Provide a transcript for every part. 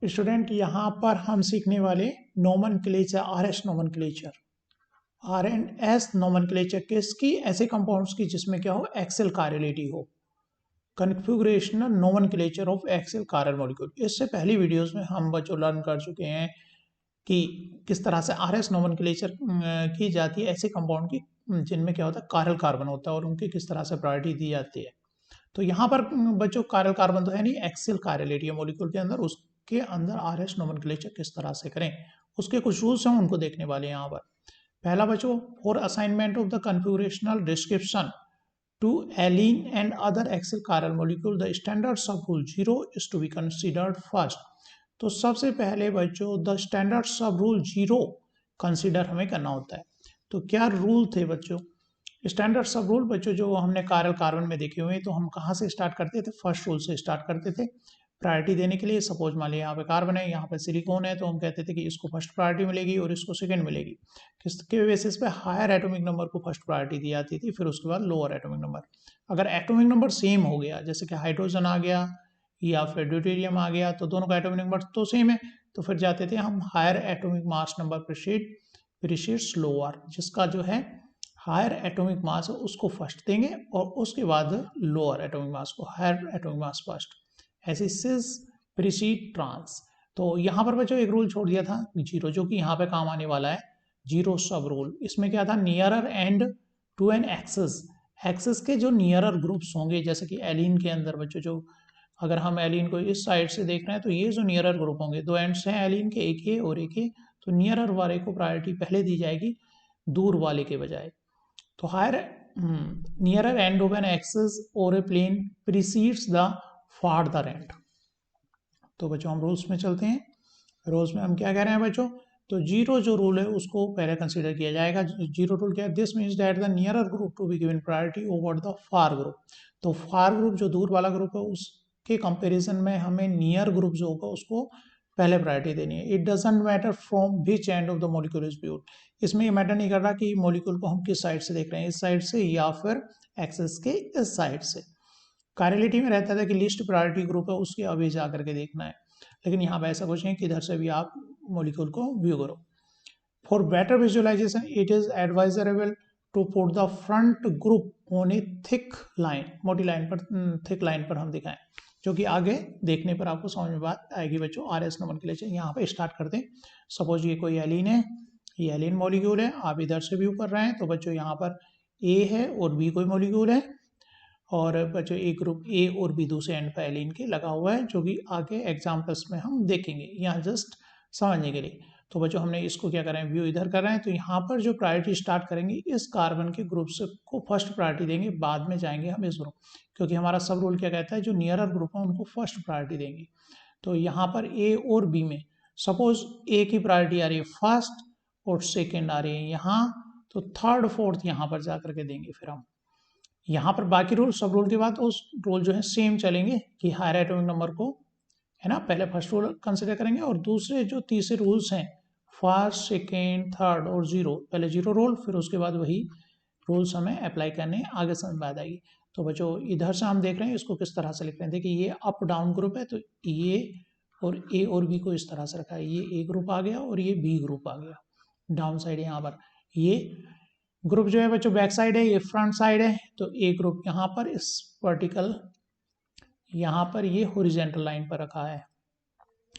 Student यहाँ पर हम सीखने वाले nomenclature RS nomenclature R and S nomenclature किसकी, ऐसे कंपाउंड्स की जिसमें क्या हो, एक्सेल कायरलिटी हो, configurational nomenclature of axial chiral molecule. इससे पहली वीडियोस में हम बच्चों लर्न कर चुके हैं कि किस तरह से आरएस नोमेनक्लेचर की जाती है ऐसे कंपाउंड की जिनमें क्या होता है, कायरल कार्बन होता है और उनकी किस तरह से प्रायोरिटी दी जाती है। तो यहाँ पर बच्चों कायरल कार्बन तो है नहीं, एक्सेल कायरलिटी है मॉलिक्यूल के अंदर, उसके अंदर आरएस नोमेनक्लेचर किस तरह से करें उसके कुछ रूल्स हम उनको देखने वाले हैं यहाँ पर। पहला बच्चों, for assignment of the configurational description to allene and other acyl chiral molecule the standard subrule 0 is to be considered first। तो सबसे पहले बच्चों द स्टैंडर्ड सब रूल 0 कंसिडर हमें करना होता है। तो क्या रूल थे बच्चों, स्टैंडर्ड सब रूल बच्चों जो हमने कायरल कार्बन में देखे हुए, तो हम कहाँ से स्टार्ट करते थे, फर्स्ट रूल से स्टार्ट करते थे प्रायोरिटी देने के लिए। सपोज मान लिया यहाँ पे कार्बन है, यहाँ पे सिलिकॉन है, तो हम कहते थे कि इसको फर्स्ट प्रायोरिटी मिलेगी और इसको सेकंड मिलेगी। किसके बेसिस पे, हायर एटॉमिक नंबर को फर्स्ट प्रायोरिटी दी जाती थी, फिर उसके बाद लोअर एटॉमिक नंबर। अगर एटॉमिक नंबर सेम हो गया, जैसे कि हाइड्रोजन आ गया या फिर ड्यूटेरियम आ गया, तो दोनों का एटॉमिक नंबर तो सेम है, तो फिर जाते थे हम higher atomic mass number precedes lower, जिसका जो है हायर एटॉमिक मास है उसको फर्स्ट देंगे और उसके बाद लोअर एटॉमिक मास को, हायर एटॉमिक मास फर्स्ट, ऐसे सिस प्रीसीड ट्रांस। तो यहाँ पर बच्चों एक रूल छोड़ दिया था जीरो, जो कि यहाँ पे काम आने वाला है, जीरो सब रूल। इसमें क्या था, nearer end to an access, access के जो नियरर ग्रुप्स होंगे, जैसे कि एलिन के अंदर बच्चों जो, अगर हम एलिन को इस साइड से देख रहे हैं तो ये जो नियरर ग्रुप होंगे, दो एंड्स हैं एलिन के, एक ये और एक ये, तो नियरर वाले को प्रायोरिटी पहले दी जाएगी दूर वाले के बजाय। तो higher nearer end of an axis और a plane precedes the farther end. तो बच्चों हम रूल्स में चलते हैं, रूल्स में हम क्या कह रहे हैं बच्चों, तो जीरो जो रूल है उसको पहले कंसीडर किया जाएगा। जीरो रूल क्या है, this means that the nearer group to be given priority over the far group. तो फार ग्रुप जो दूर वाला ग्रुप है उसके कंपैरिजन में हमें नियर ग्रुप जो होगा उसको पहले प्रायोरिटी देनी है। It doesn't matter from which end of the molecule is viewed, इसमें ये मैटर नहीं कर रहा कि मॉलिक्यूल को हम किस साइड से देख रहे हैं, इस साइड से या फिर एक्सेस के इस साइड से। कायरलिटी में रहता था कि लिस्ट प्रायोरिटी ग्रुप है उसके अभी जा करके देखना है, लेकिन यहाँ पे ऐसा कुछ नहीं कि इधर से भी आप मॉलिक्यूल को व्यू करो। For better visualisation it is advisable to put the front group on a thick line, मोटी लाइन पर, थिक लाइन पर हम दिखाएं, जो कि आगे देखने पर आपको समझ में बात आएगी बच्चों। आरएस नोमेनक्लेचर यहाँ पे स्टार्ट करते हैं। सपोज ये कोई एलिन है, ये एलिन मॉलिक्यूल है, आप इधर से व्यू कर रहे हैं, तो बच्चों यहाँ पर ए है और बी कोई मॉलिक्यूल है, और बच्चों एक ग्रुप ए और बी दूसरे एंड पर एलिन के लगा हुआ है, जो कि आगे एग्जाम्पल्स में हम देखेंगे, यहाँ जस्ट समझने के लिए। तो बच्चों हमने इसको क्या कर रहे हैं, व्यू इधर कर रहे हैं, तो यहाँ पर जो प्रायोरिटी स्टार्ट करेंगे इस कार्बन के ग्रुप से को फर्स्ट प्रायोरिटी देंगे, बाद में जाएंगे हम इस ग्रुप, क्योंकि हमारा सब रूल क्या कहता है, जो नियरर ग्रुप है उनको फर्स्ट प्रायोरिटी देंगे। तो यहाँ पर ए और बी में सपोज ए की प्रायोरिटी आ रही है फर्स्ट और सेकेंड आ रही है यहाँ, तो थर्ड फोर्थ यहाँ पर जा करके देंगे। फिर हम यहाँ पर बाकी रूल, सब रूल के बाद उस रूल जो है सेम चलेंगे कि हायर एटॉमिक नंबर को है ना पहले फर्स्ट रूल कंसिडर करेंगे, और दूसरे जो तीसरे रूल्स हैं फर्स्ट सेकेंड थर्ड और जीरो, पहले जीरो रूल फिर उसके बाद वही रूल्स हमें अप्लाई करने आगे समझ में आ जाएगी। तो बच्चों इधर से हम देख रहे हैं इसको किस तरह से लिख रहे हैं, देखिए ये अप डाउन ग्रुप है, तो ये और ए और बी को इस तरह से रखा है, ये ए ग्रुप आ गया और ये बी ग्रुप आ गया डाउन साइड। यहाँ पर ये ग्रुप जो है बच्चों बैक साइड है, ये फ्रंट साइड है, तो ए ग्रुप यहाँ पर इस वर्टिकल, यहाँ पर ये हॉरिजॉन्टल लाइन पर रखा है,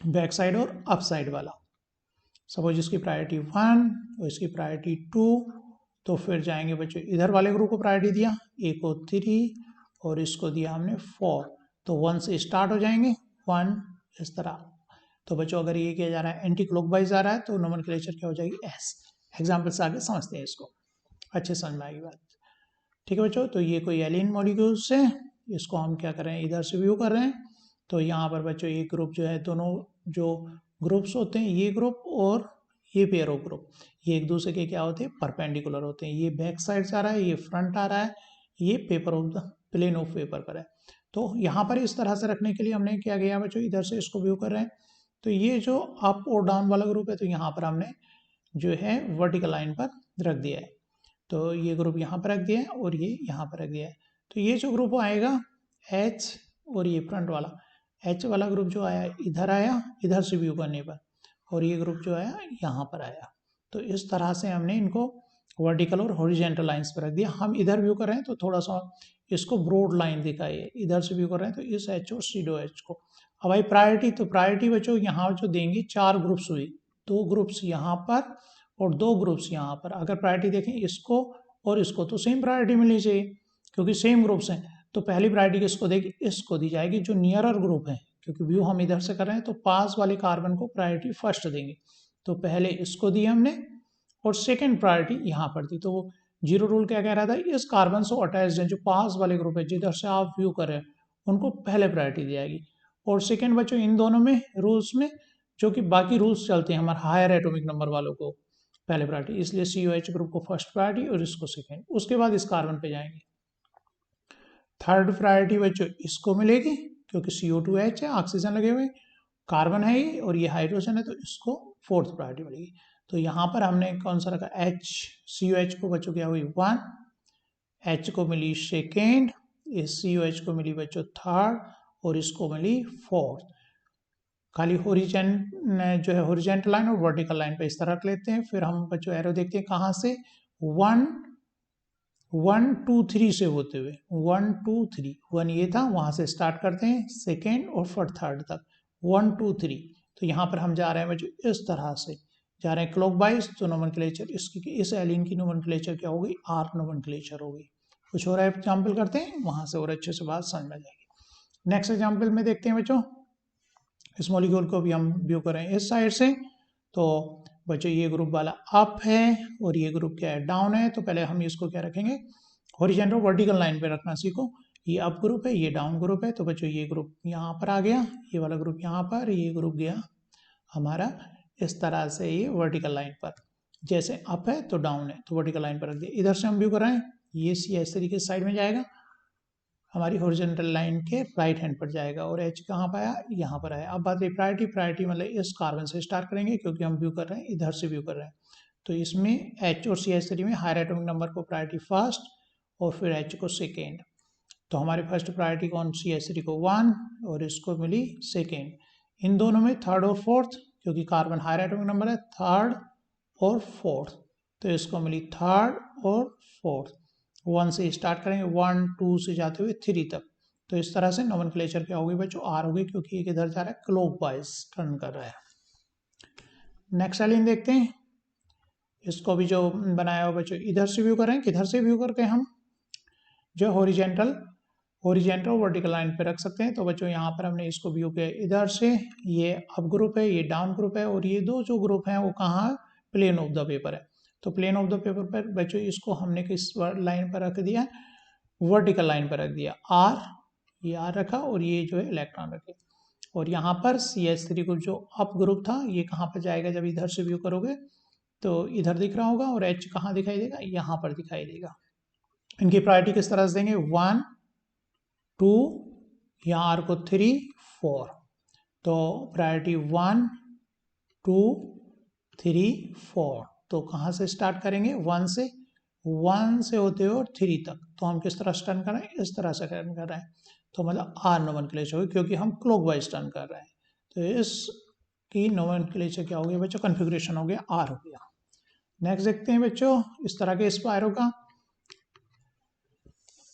बैक साइड और अप साइड वाला। सपोज इसकी प्रायोरिटी 1 और इसकी प्रायोरिटी 2, तो फिर जाएंगे बच्चों इधर वाले ग्रुप को प्रायोरिटी दिया, ए को 3 और इसको दिया हमने 4, तो 1 से स्टार्ट हो जाएंगे 1 इस तरह। तो बच्चों अगर ये किया जा रहा है एंटी क्लॉकवाइज आ रहा है तो नोमेनक्लेचर क्या हो जाएगी, एस। एग्जाम्पल से आगे समझते हैं इसको, अच्छे समझ में आएगी बात, ठीक है बच्चों। तो ये कोई एलिन मॉलिक्यूल्स है, इसको हम क्या कर रहे हैं, इधर से व्यू कर रहे हैं। तो यहाँ पर बच्चों ये ग्रुप जो है, दोनों जो ग्रुप्स होते हैं, ये ग्रुप और ये पेयर ऑफ ग्रुप, ये एक दूसरे के क्या होते हैं, परपेंडिकुलर होते हैं। ये बैक साइड से आ रहा है, ये फ्रंट आ रहा है, ये paper of the plane of paper पर है। तो यहाँ पर इस तरह से रखने के लिए हमने क्या किया बच्चों, इधर से इसको व्यू कर रहे हैं, तो ये जो अप और डाउन वाला ग्रुप है, तो यहाँ पर हमने जो है वर्टिकल लाइन पर रख दिया है। तो ये ग्रुप यहाँ पर रख दिया है और ये यहाँ पर रख दिया है। तो ये जो ग्रुप आएगा H और ये फ्रंट वाला एच वाला ग्रुप जो आया इधर आया, इधर से व्यू करने पर, और ये ग्रुप जो आया यहाँ पर आया। तो इस तरह से हमने इनको वर्टिकल और हॉरिजेंटल लाइंस पर रख दिया। हम इधर व्यू कर रहे हैं तो थोड़ा सा इसको ब्रॉड लाइन दिखाइए, इधर से व्यू कर रहे हैं तो इस एच और सीडो एच को। अब भाई प्रायोरिटी, तो प्रायोरिटी बच्चों यहाँ जो देंगे 4 ग्रुप्स हुई, 2 ग्रुप्स यहाँ पर और 2 ग्रुप्स यहाँ पर। अगर प्रायोरिटी देखें इसको और इसको तो सेम प्रायोरिटी मिलनी चाहिए क्योंकि सेम ग्रुप्स हैं। तो पहली प्रायोरिटी किसको देगी, इसको दी जाएगी जो नियरर ग्रुप है, क्योंकि व्यू हम इधर से कर रहे हैं तो पास वाले कार्बन को प्रायोरिटी फर्स्ट देंगे। तो पहले इसको दी हमने और सेकेंड प्रायोरिटी यहाँ पर दी। तो जीरो रूल क्या कह रहा था, इस कार्बन से अटैच्ड है जो पास वाले ग्रुप है जिधर से आप व्यू कर रहे हैं उनको पहले प्रायोरिटी दी जाएगी। और सेकेंड बच्चों इन दोनों में रूल्स में जो कि बाकी रूल्स चलते हैं हमारे हायर एटॉमिक नंबर वालों को पहले प्रायोरिटी, इसलिए COH ग्रुप को फर्स्ट प्रायोरिटी और इसको सेकेंड, उसके बाद इस कार्बन पे जाएंगे। थर्ड प्रायोरिटी बच्चों इसको मिलेगी क्योंकि CO2H है, ऑक्सीजन लगे हुए, कार्बन है ये और ये हाइड्रोजन है, तो इसको फोर्थ प्रायोरिटी मिलेगी। तो यहाँ पर हमने कौन सा रखा, H, COH को बच्चों क्या हुई 1, H को मिली सेकेंड, इस COH को मिली बच्चों थर्ड और इसको मिली फोर्थ। खाली होरिजेंट जो है होरिजेंटल लाइन और वर्टिकल लाइन पे इस तरह रख लेते हैं। फिर हम बच्चों एरो देखते हैं कहाँ से, 1 1 2 3 से होते हुए 1 2 3, 1 ये था वहां से स्टार्ट करते हैं सेकेंड और फिर थर्ड तक 1 2 3। तो यहाँ पर हम जा रहे हैं बच्चों इस तरह से जा रहे हैं क्लॉकवाइज। तो नोमेनक्लेचर इसकी, इस एलिन की नोमेनक्लेचर क्या होगी, आर नोमेनक्लेचर होगी। कुछ और एग्जाम्पल करते हैं वहां से और अच्छे से बात समझ में जाएगी। नेक्स्ट एग्जाम्पल में देखते हैं बच्चों, इस मॉलिक्यूल को भी हम व्यू करें इस साइड से। तो बच्चों ये ग्रुप वाला अप है और ये ग्रुप क्या है, डाउन है। तो पहले हम इसको क्या रखेंगे, हॉरिजॉन्टल वर्टिकल लाइन पे रखना सीखो। ये अप ग्रुप है, ये डाउन ग्रुप है। तो बच्चों ये ग्रुप यहाँ पर आ गया, ये वाला ग्रुप यहाँ पर, ये ग्रुप गया हमारा इस तरह से ये वर्टिकल लाइन पर। जैसे अप है तो डाउन है तो वर्टिकल लाइन पर रख दिया। इधर से हम व्यू कर रहे हैं, ये सी इस तरीके से साइड में जाएगा, हमारी हॉरिजॉन्टल लाइन के राइट हैंड पर जाएगा और एच कहाँ पर आया, यहाँ पर आया। अब बात रही प्रायोरिटी, प्रायोरिटी मतलब इस कार्बन से स्टार्ट करेंगे क्योंकि हम व्यू कर रहे हैं इधर से व्यू कर रहे हैं। तो इसमें एच और CH3 में हायर एटॉमिक नंबर को प्रायोरिटी फर्स्ट और फिर एच को सेकेंड। तो हमारी फर्स्ट प्रायोरिटी कौन, CH3 को 1 और इसको मिली सेकेंड। इन दोनों में थर्ड और फोर्थ, क्योंकि कार्बन हायर एटॉमिक नंबर है, थर्ड और फोर्थ। तो इसको मिली थर्ड और फोर्थ। 1 से स्टार्ट करेंगे, 1 2 से जाते हुए 3 तक। तो इस तरह से नोमेनक्लेचर क्या होगी बच्चों, आर होगी, क्योंकि ये किधर जा रहा है, क्लॉकवाइज टर्न कर रहा है। नेक्स्ट एलिन देखते हैं, इसको भी जो बनाया हुआ बच्चों इधर से व्यू करें, किधर से व्यू करके हम जो हॉरिजॉन्टल वर्टिकल लाइन पे रख सकते हैं। तो बच्चों यहाँ पर हमने इसको व्यू किया इधर से, ये अप ग्रुप है, ये डाउन ग्रुप है और ये दो जो ग्रुप हैं वो कहाँ, प्लेन ऑफ द पेपर है। तो प्लेन ऑफ द पेपर पर बच्चों इसको हमने किस लाइन पर रख दिया, वर्टिकल लाइन पर रख दिया, आर, ये आर रखा और ये जो है इलेक्ट्रॉन रखे। और यहाँ पर CH3 ग्रुप जो अप ग्रुप था ये कहाँ पर जाएगा, जब इधर से व्यू करोगे तो इधर दिख रहा होगा, और H कहाँ दिखाई देगा, यहाँ पर दिखाई देगा। इनकी प्रायोरिटी किस तरह से देंगे, 1 2, यहाँ आर को 3 4। तो प्रायोरिटी 1 2 3 4। तो कहाँ से स्टार्ट करेंगे, 1 से होते हुए और 3 तक। तो हम किस तरह से टर्न कर रहे हैं, इस तरह से टर्न कर रहे हैं। तो मतलब आर नोमेनक्लेचर होगी क्योंकि हम क्लॉकवाइज टर्न कर रहे हैं। तो इसकी नोमेनक्लेचर क्या हो गया बच्चों, कन्फिग्रेशन हो गया आर हो गया। नेक्स्ट देखते हैं बच्चों, इस तरह के स्पायरो का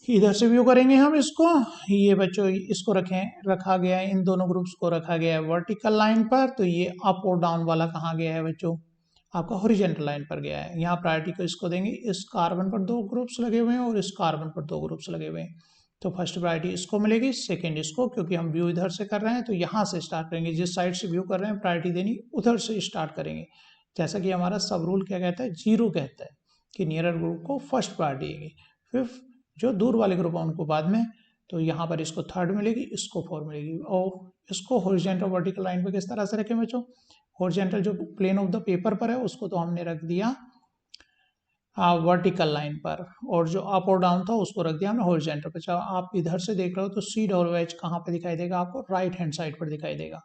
इधर से व्यू करेंगे हम इसको। ये बच्चों इसको रखा गया है, इन दोनों ग्रुप्स को रखा गया है वर्टिकल लाइन पर। तो ये अप और डाउन वाला कहाँ गया है बच्चों, आपका हॉरिजॉन्टल लाइन पर गया है। यहाँ प्रायोरिटी को इसको देंगे, इस कार्बन पर 2 ग्रुप्स लगे हुए हैं और इस कार्बन पर 2 ग्रुप्स लगे हुए हैं। तो फर्स्ट प्रायोरिटी इसको मिलेगी, सेकेंड इसको, क्योंकि हम व्यू इधर से कर रहे हैं तो यहाँ से स्टार्ट करेंगे, जिस साइड से व्यू कर रहे हैं प्रायोरिटी देनी उधर से स्टार्ट करेंगे। जैसा कि हमारा सब रूल क्या कहता है, 0 कहता है कि नियरर ग्रुप को फर्स्ट प्रायोरिटी देंगे, फिर जो दूर वाले ग्रुप है उनको बाद में। तो यहाँ पर इसको थर्ड मिलेगी, इसको 4 मिलेगी। और इसको हॉरिजॉन्टल वर्टिकल लाइन पे किस तरह से रखें बच्चों, हॉरिजॉन्टल जो प्लेन ऑफ द पेपर पर है उसको तो हमने रख दिया वर्टिकल लाइन पर, और जो अप और डाउन था उसको रख दिया हमने हॉरिजॉन्टल पर। चाहे आप इधर से देख रहे हो तो COH कहाँ पर दिखाई देगा आपको, राइट हैंड साइड पर दिखाई देगा,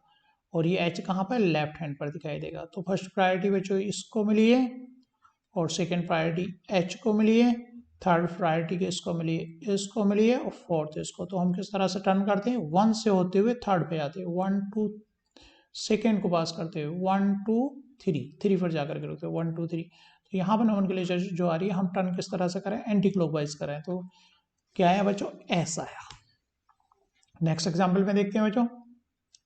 और ये H कहाँ पर, लेफ्ट हैंड पर दिखाई देगा। तो फर्स्ट प्रायोरिटी बच्चों इसको मिली है और सेकेंड प्रायोरिटी H को मिली है, थर्ड प्रायोरिटी किसको मिली है, इसको मिली है, और फोर्थ इसको। तो हम किस तरह से टर्न करते हैं, 1 से होते हुए थर्ड पे आते हैं, 1 2 सेकेंड को पास करते हुए 1 2 3 पर जाकर के रुकते हैं 1 2 3। तो यहाँ पर नोमेनक्लेचर जो आ रही है हम टर्न किस तरह से करें, एंटी क्लॉकवाइज करें। तो क्या आया बच्चों, एस आया। नेक्स्ट एग्जाम्पल में देखते हैं बच्चों,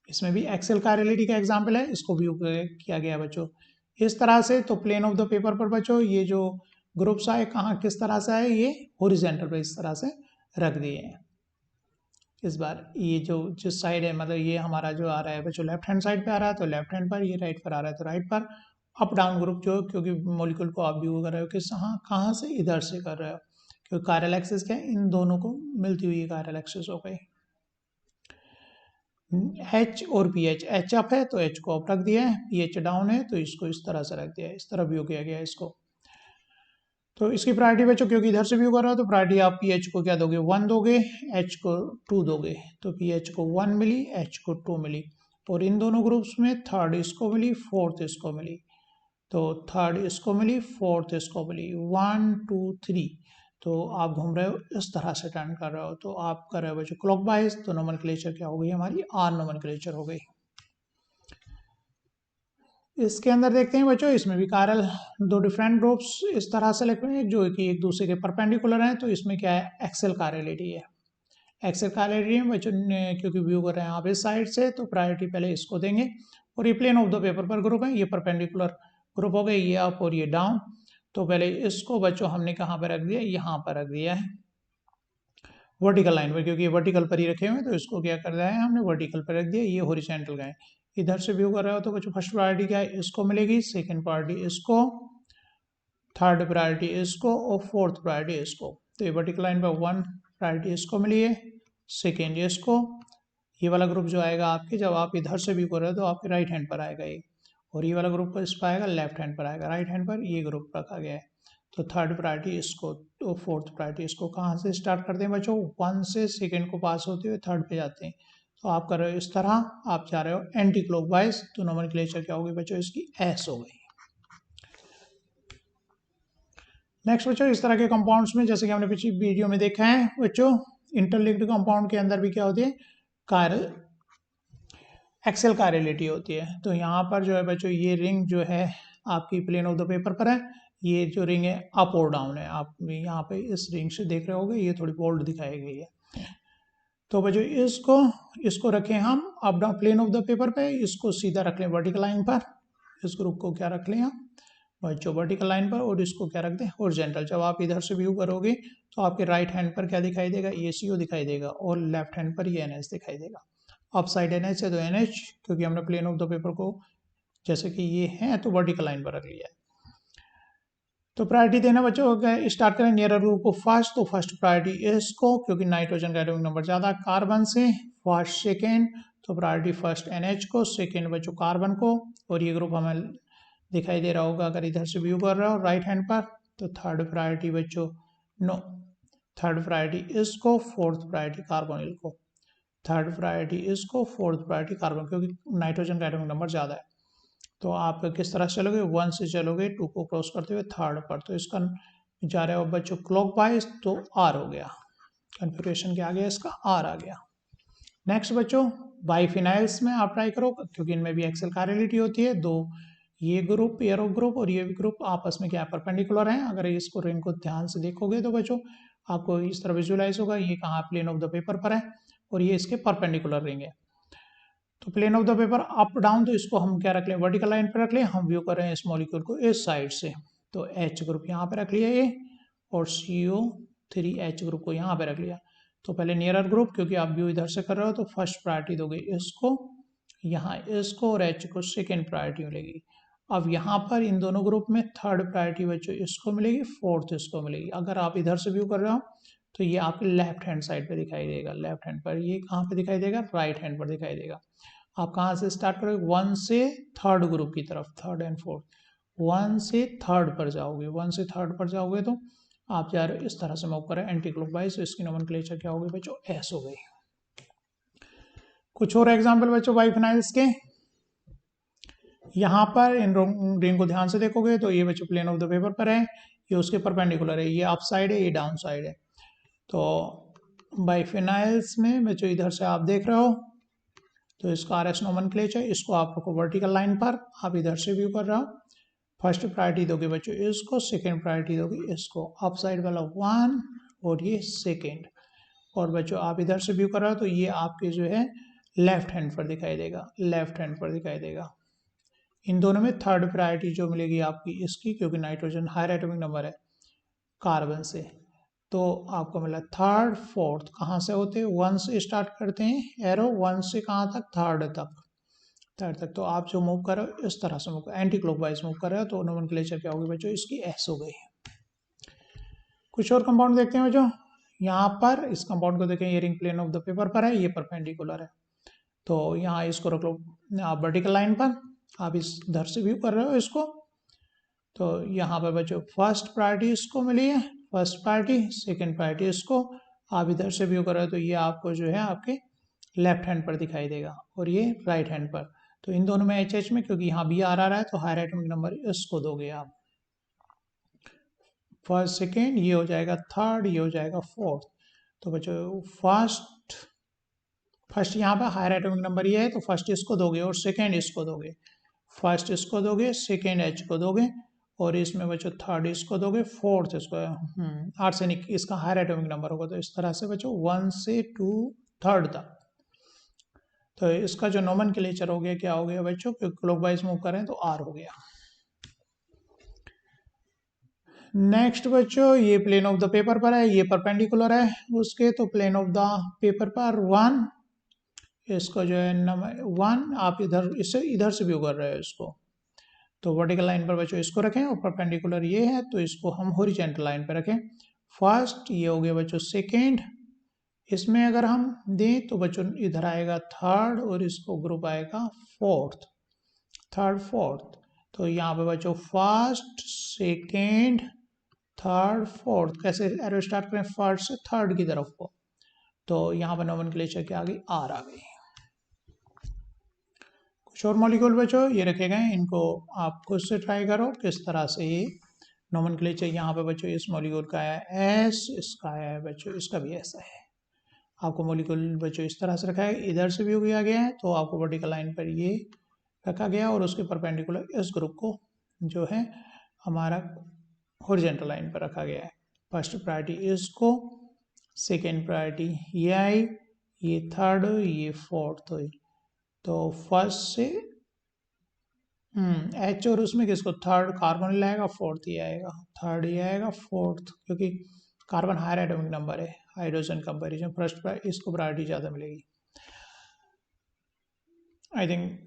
इसमें भी एक्सेल कार्यलिटी का एग्जाम्पल है, इसको व्यू किया गया बच्चों इस तरह से। तो प्लेन ऑफ द पेपर पर बच्चों ये जो ग्रुप्स आए कहाँ किस तरह से आए, ये हॉरिजॉन्टल पे इस तरह से रख दिए हैं। इस बार ये जो जिस साइड है, मतलब ये हमारा जो आ रहा है बच्चों लेफ्ट हैंड साइड पे आ रहा है, तो लेफ्ट हैंड पर, ये राइट पर आ रहा है तो राइट पर। अप डाउन ग्रुप जो, क्योंकि मॉलिक्यूल को आप व्यू कर रहे हो कि कहाँ से, इधर से कर रहे हो, क्योंकि कायरल एक्सिस क्या है, इन दोनों को मिलती हुई कायरल एक्सिस हो गई। एच और पी एच अप है तो एच को अप रख दिया है, पी एच डाउन है तो इसको इस तरह से रख दिया है, इस तरह व्यू किया गया है इसको। तो इसकी प्रायोरिटी बच्चों, क्योंकि इधर से व्यू कर रहे हो तो प्रायोरिटी आप पी एच को क्या दोगे, 1 दोगे, एच को 2 दोगे। तो पी एच को 1 मिली, एच को 2 मिली। और इन दोनों ग्रुप्स में थर्ड इसको मिली, फोर्थ इसको मिली। तो थर्ड इसको मिली, फोर्थ इसको मिली, 1 2 3। तो आप घूम रहे हो इस तरह से टर्न कर रहे हो, तो आप कर रहे हो बच्चों क्लॉकवाइज। तो नोमेनक्लेचर क्या हो गई हमारी, आर नोमेनक्लेचर हो गई। इसके अंदर देखते हैं बच्चों, इसमें भी कायरल दो डिफरेंट ग्रुप्स इस तरह से लिख रहे हैं जो कि एक दूसरे के परपेंडिकुलर हैं। तो इसमें क्या है, एक्सेल कार्यलिटी है। एक्सेल कार्यलिटी में बच्चों क्योंकि व्यू कर रहे हैं आप इस साइड से, तो प्रायोरिटी पहले इसको देंगे। और ये प्लेन ऑफ द पेपर पर ग्रुप है, ये परपेंडिकुलर ग्रुप हो गए, ये अप और ये डाउन। तो पहले इसको बच्चों हमने कहाँ पर रख दिया, यहाँ पर रख दिया है वर्टिकल लाइन पर, क्योंकि ये वर्टिकल पर ही रखे हुए हैं तो इसको क्या कर दिया है हमने, वर्टिकल पर रख दिया। ये हॉरिजॉन्टल गए, इधर से व्यू कर रहे हो तो बच्चों फर्स्ट प्रायोरिटी क्या है, इसको मिलेगी, सेकंड प्रायोरिटी इसको, थर्ड प्रायोरिटी इसको, और फोर्थ प्रायोरिटी इसको। तो ये वर्टिकल लाइन पर 1 प्रायोरिटी इसको मिली है, सेकेंड इसको। ये वाला ग्रुप जो आएगा आपके, जब आप इधर से व्यू कर रहे हो तो आपके राइट हैंड पर आएगा ये, और ये वाला ग्रुप इस पर आएगा लेफ्ट हैंड पर आएगा, राइट हैंड पर ये ग्रुप रखा गया है। तो थर्ड प्रायोरिटी इसको, तो फोर्थ प्रायोरिटी इसको। कहाँ से स्टार्ट करते हैं बच्चों, 1 से सेकेंड को पास होते हुए थर्ड पे जाते हैं। तो आप कर रहे हो इस तरह, आप जा रहे हो एंटी क्लॉकवाइज। तो नोमेनक्लेचर क्या होगी बच्चों, इसकी एस हो गई। नेक्स्ट बच्चों, इस तरह के कंपाउंड्स में जैसे कि हमने पिछली वीडियो में देखा है बच्चों, इंटरलिंक्ड कंपाउंड के अंदर भी क्या होती है, कायरल एक्सेल कार्यलिटी होती है। तो यहाँ पर जो है बच्चों, ये रिंग जो है आपकी प्लेन ऑफ द पेपर पर है, ये जो रिंग है अप और डाउन है। आप यहाँ पे इस रिंग से देख रहे होंगे, ये थोड़ी बोल्ड दिखाई गई है। तो बच्चों इसको रखें हम up down plane of the paper पे, इसको सीधा रख लें वर्टिकल लाइन पर। इस ग्रुप को क्या रख लें हम बच्चों, वर्टिकल लाइन पर, और इसको क्या रख दें, हॉरिजॉन्टल। जब आप इधर से व्यू करोगे तो आपके राइट हैंड पर क्या दिखाई देगा, ये CO दिखाई देगा, और लेफ्ट हैंड पर ये NH दिखाई देगा। अप साइड NH है तो NH, क्योंकि हमने प्लेन ऑफ द पेपर को जैसे कि ये है तो वर्टिकल लाइन पर रख लिया है। तो प्रायोरिटी देना बच्चों, स्टार्ट करें नियरर ग्रुप को फर्स्ट। तो फर्स्ट प्रायोरिटी इसको, क्योंकि नाइट्रोजन का एटॉमिक नंबर ज्यादा कार्बन से। फर्स्ट सेकेंड, तो प्रायोरिटी फर्स्ट NH को, सेकेंड बच्चों कार्बन को। और ये ग्रुप हमें दिखाई दे रहा होगा अगर इधर से व्यू कर रहे हो राइट हैंड पर। तो थर्ड प्रायोरिटी बच्चों, नो, थर्ड प्रायोरिटी इसको, फोर्थ प्रायोरिटी कार्बोनिल को। थर्ड प्रायोरिटी इसको, फोर्थ प्रायोरिटी कार्बन, क्योंकि नाइट्रोजन का एटॉमिक नंबर ज़्यादा है। तो आप किस तरह से चलोगे, 1 से चलोगे 2 को क्रॉस करते हुए थर्ड पर। तो इसका जा रहे हो बच्चों क्लॉकवाइज, तो R हो गया, कन्फिग्रेशन क्या आ गया इसका, R आ गया। नेक्स्ट बच्चों, बाइफिनाइल्स में आप ट्राई करो, क्योंकि इनमें भी एक्सेल कार्यलिटी होती है। दो ये ग्रुप, पेयर ऑफ ग्रुप, और ये ग्रुप आपस में क्या परपेंडिकुलर हैं। अगर इसको रिंग को ध्यान से देखोगे तो बच्चों आपको इस तरह विजुअलाइज होगा, ये कहाँ प्लेन ऑफ द पेपर पर है, और ये इसके परपेंडिकुलर रिंग है। तो plane of the paper up down, तो इसको हम क्या रख लें, वर्टिकल लाइन पर रख लें। हम व्यू कर रहे हैं इस मॉलिक्यूल को इस साइड से, तो H ग्रुप यहाँ पे रख लिया ये, और CO3H ग्रुप को यहाँ पे रख लिया। तो पहले नियरर ग्रुप, क्योंकि आप व्यू इधर से कर रहे हो तो फर्स्ट प्रायोरिटी दोगे इसको, यहाँ इसको, और H को सेकेंड प्रायोरिटी मिलेगी। अब यहाँ पर इन दोनों ग्रुप में थर्ड प्रायोरिटी बच्चों इसको मिलेगी, फोर्थ इसको मिलेगी। अगर आप इधर से व्यू कर रहे हो तो ये आपके लेफ्ट हैंड साइड पे दिखाई देगा, लेफ्ट हैंड पर। ये कहाँ पे दिखाई देगा, राइट हैंड पर दिखाई देगा। आप कहाँ से स्टार्ट करोगे, 1 से थर्ड ग्रुप की तरफ, थर्ड एंड फोर्थ। 1 से थर्ड पर जाओगे, 1 से थर्ड पर जाओगे तो आप जा रहे हो इस तरह से मूव करें एंटी क्लॉकवाइज। तो इसकी नोमेनक्लेचर क्या होगी बच्चों, S हो गई। कुछ और एग्जाम्पल बच्चों बाइफिनाइल्स के, यहाँ पर इन रिंग को ध्यान से देखोगे तो ये बच्चों प्लेन ऑफ द पेपर पर है। ये उसके परपेंडिकुलर है, ये अप साइड है, ये डाउन साइड है। तो बाइफिनाइल्स में बच्चों इधर से आप देख रहे हो तो इसका आरएस नोमेनक्लेचर, इसको आपको वर्टिकल लाइन पर आप इधर से व्यू कर रहे हो। फर्स्ट प्रायोरिटी दोगे बच्चों इसको, सेकेंड प्रायोरिटी दोगे इसको, अप साइड वाला 1 और ये सेकेंड। और बच्चों आप इधर से व्यू कर रहे हो तो ये आपके जो है लेफ्ट हैंड पर दिखाई देगा, लेफ्ट हैंड पर दिखाई देगा। इन दोनों में थर्ड प्रायोरिटी जो मिलेगी आपकी इसकी, क्योंकि नाइट्रोजन हायर एटॉमिक नंबर है कार्बन से, तो आपको मिला थर्ड फोर्थ। कहाँ से होते हैं? 1 से स्टार्ट करते हैं, एरो 1 से कहाँ तक? थर्ड तक। तो आप जो मूव कर रहे हो इस तरह से मूव, एंटी क्लॉकवाइज मूव कर रहे हो, तो नोमेनक्लेचर क्या होगी बच्चों? इसकी एस हो गई। कुछ और कंपाउंड देखते हैं बच्चों। यहाँ पर इस कंपाउंड को देखें, ये ring plane of the paper पर है, ये परपेंडिकुलर है। तो यहाँ इसको रख लो आप वर्टिकल लाइन पर, आप इस इधर से व्यू कर रहे हो इसको। तो यहाँ पर बच्चों फर्स्ट प्रायोरिटी इसको मिली है, फर्स्ट प्रायोरिटी, सेकंड प्रायोरिटी इसको। आप इधर से व्यू कर रहे हो तो ये आपको जो है आपके लेफ्ट हैंड पर दिखाई देगा और ये राइट हैंड पर। तो इन दोनों में एच में, क्योंकि यहाँ बी आर आ रहा है, तो हायर एटॉमिक नंबर इसको दोगे आप। फर्स्ट सेकेंड ये हो जाएगा थर्ड, ये हो जाएगा फोर्थ। तो बच्चों फर्स्ट यहाँ पर हायर एटॉमिक नंबर ये है, तो फर्स्ट इसको दोगे और सेकेंड इसको दोगे। फर्स्ट इसको दोगे, सेकेंड एच को दोगे, और इसमें बच्चों थर्ड इसको दोगे, फोर्थ इसको आर्सेनिक इसका हायर एटॉमिक नंबर होगा। तो इस तरह से बच्चों 1 से 2 थर्ड तक। तो इसका जो नोमेनक्लेचर हो गया क्या हो गया बच्चों? क्लॉकवाइज मूव करें तो आर हो गया। नेक्स्ट बच्चों ये प्लेन ऑफ द पेपर पर है, ये परपेंडिकुलर है उसके, तो प्लेन ऑफ द पेपर पर 1, इसको जो है नंबर 1 आप इधर से व्यू कर रहे हो इसको। तो वर्टिकल लाइन पर बच्चों इसको रखें और परपेंडिकुलर ये है, तो इसको हम हॉरिजॉन्टल लाइन पर रखें। फर्स्ट ये हो गया बच्चों सेकेंड, इसमें अगर हम दें तो बच्चों इधर आएगा थर्ड और इसको ग्रुप आएगा फोर्थ, थर्ड फोर्थ। तो यहाँ पे बच्चों फर्स्ट सेकेंड थर्ड फोर्थ, कैसे एरो स्टार्ट करें? फर्स्ट से थर्ड की तरफ को। तो यहाँ पर नोमेनक्लेचर के आगे आर आ गई। कुछ और मॉलिक्यूल बच्चों ये रखे गए, इनको आप खुद से ट्राई करो किस तरह से ये नोमेनक्लेचर। यहाँ पे बच्चों इस मॉलिक्यूल का है एस, इसका है बच्चों, इसका भी ऐसा है। आपको मॉलिक्यूल बच्चों इस तरह से रखा है, इधर से व्यू किया गया है, तो आपको वर्टिकल लाइन पर ये रखा गया और उसके परपेंडिकुलर इस ग्रुप को जो है हमारा हॉरिजॉन्टल लाइन पर रखा गया है। फर्स्ट प्रायोरिटी इसको, सेकेंड प्रायोरिटी ये आई, ये थर्ड, ये फोर्थ हुई। तो फर्स्ट से एच और उसमें किसको? थर्ड कार्बन लाएगा, फोर्थ ये आएगा, थर्ड ये आएगा, फोर्थ, क्योंकि कार्बन हायर एटॉमिक नंबर है, हाइड्रोजन कंपैरिजन फर्स्ट पर इसको प्रायोरिटी ज़्यादा मिलेगी। आई थिंक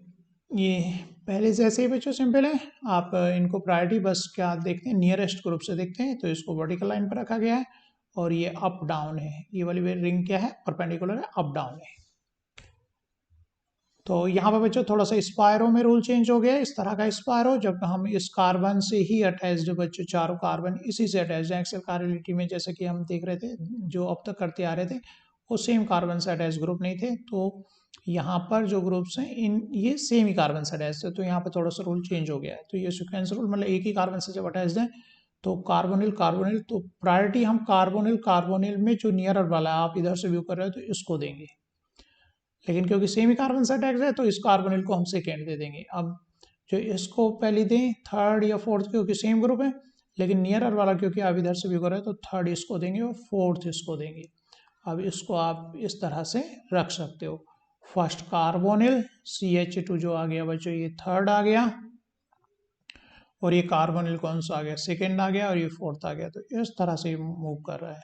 ये पहले से ऐसे ही बच्चों सिंपल है। आप इनको प्रायोरिटी बस क्या देखते हैं? नियरेस्ट ग्रुप से देखते हैं। तो इसको वर्टिकल लाइन पर रखा गया है और ये अप डाउन है, ये वाली रिंग क्या है? परपेंडिकुलर है, अप डाउन है। तो यहाँ पर बच्चों थोड़ा सा स्पायरो में रूल चेंज हो गया, इस तरह का स्पायरो, जब हम इस कार्बन से ही अटैच्ड बच्चों, चारों कार्बन इसी से अटैच्ड है। एक्सेल कार्बोनिलिटी में जैसे कि हम देख रहे थे, जो अब तक करते आ रहे थे, वो सेम कार्बन से अटैच ग्रुप नहीं थे। तो यहाँ पर जो ग्रुप्स हैं ये सेम ही कार्बन से अटैच थे, तो यहाँ पर थोड़ा सा रूल चेंज हो गया है। तो ये सिक्वेंस रूल, मतलब एक ही कार्बन से जब अटैच्ड है तो कार्बोनिल कार्बोनिल, तो प्रायोरिटी हम कार्बोनिल में जो नियरर वाला है, आप इधर से व्यू कर रहे हो तो इसको देंगे। लेकिन क्योंकि सेम ही कार्बन से अटैच है तो इस कार्बोनिल को हम सेकेंड दे देंगे। अब जो इसको पहले दें थर्ड या फोर्थ, क्योंकि सेम ग्रुप है, लेकिन नियरर वाला क्योंकि आप इधर से व्यू कर रहे हो तो थर्ड इसको देंगे और फोर्थ इसको देंगे। अब इसको आप इस तरह से रख सकते हो। फर्स्ट कार्बोनिल CH2 जो आ गया बच्चों, ये थर्ड आ गया, और ये कार्बोनिल कौन सा आ गया? सेकेंड आ गया, और ये फोर्थ आ गया। तो इस तरह से मूव कर रहा है,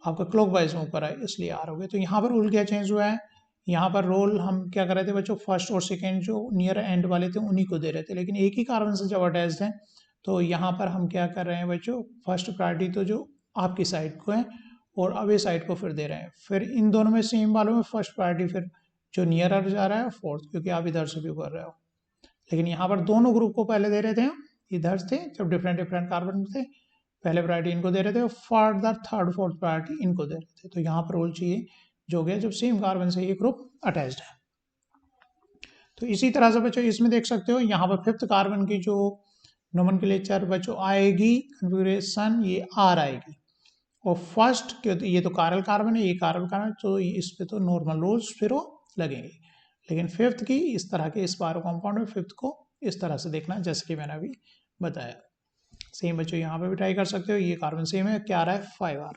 आपका क्लॉकवाइज मूव कर रहा है, इसलिए आर हो गया। तो यहाँ पर रूल क्या चेंज हुआ है? यहाँ पर रोल हम क्या कर रहे थे बच्चों? फर्स्ट और सेकेंड जो नियर एंड वाले थे उन्हीं को दे रहे थे, लेकिन एक ही कार्बन से जब अटैच्ड है तो यहाँ पर हम क्या कर रहे हैं बच्चों? फर्स्ट प्रायोरिटी तो जो आपकी साइड को है और अवे साइड को फिर दे रहे हैं। फिर इन दोनों में सेम वालों में फर्स्ट प्रायोरिटी फिर जो नियरर जा रहा है फोर्थ, क्योंकि आप इधर से व्यू कर रहे हो। लेकिन यहाँ पर दोनों ग्रुप को पहले दे रहे थे हम, इधर थे जब डिफरेंट कार्बन थे, पहले प्रायोरिटी इनको दे रहे थे और फर्दर थर्ड फोर्थ प्रायोरिटी इनको दे रहे थे। तो यहाँ पर रूल चाहिए जो हो गया जब सेम कार्बन से ये ग्रुप अटैच्ड है। तो इसी तरह से बच्चों इसमें देख सकते हो, यहाँ पर फिफ्थ कार्बन की जो नोमेनक्लेचर बच्चों आएगी कन्फिग्रेशन ये आर आएगी। और फर्स्ट ये तो कारल कार्बन है, ये कारल कार्बन, तो इस पे तो नॉर्मल रूल्स फिर वो लगेंगे। लेकिन फिफ्थ की इस तरह के इस पारो कंपाउंड में फिफ्थ को इस तरह से देखना, जैसे कि मैंने अभी बताया। सेम बच्चों यहाँ पे भी ट्राई कर सकते हो, ये कार्बन सेम है, क्या आ रहा है 5R।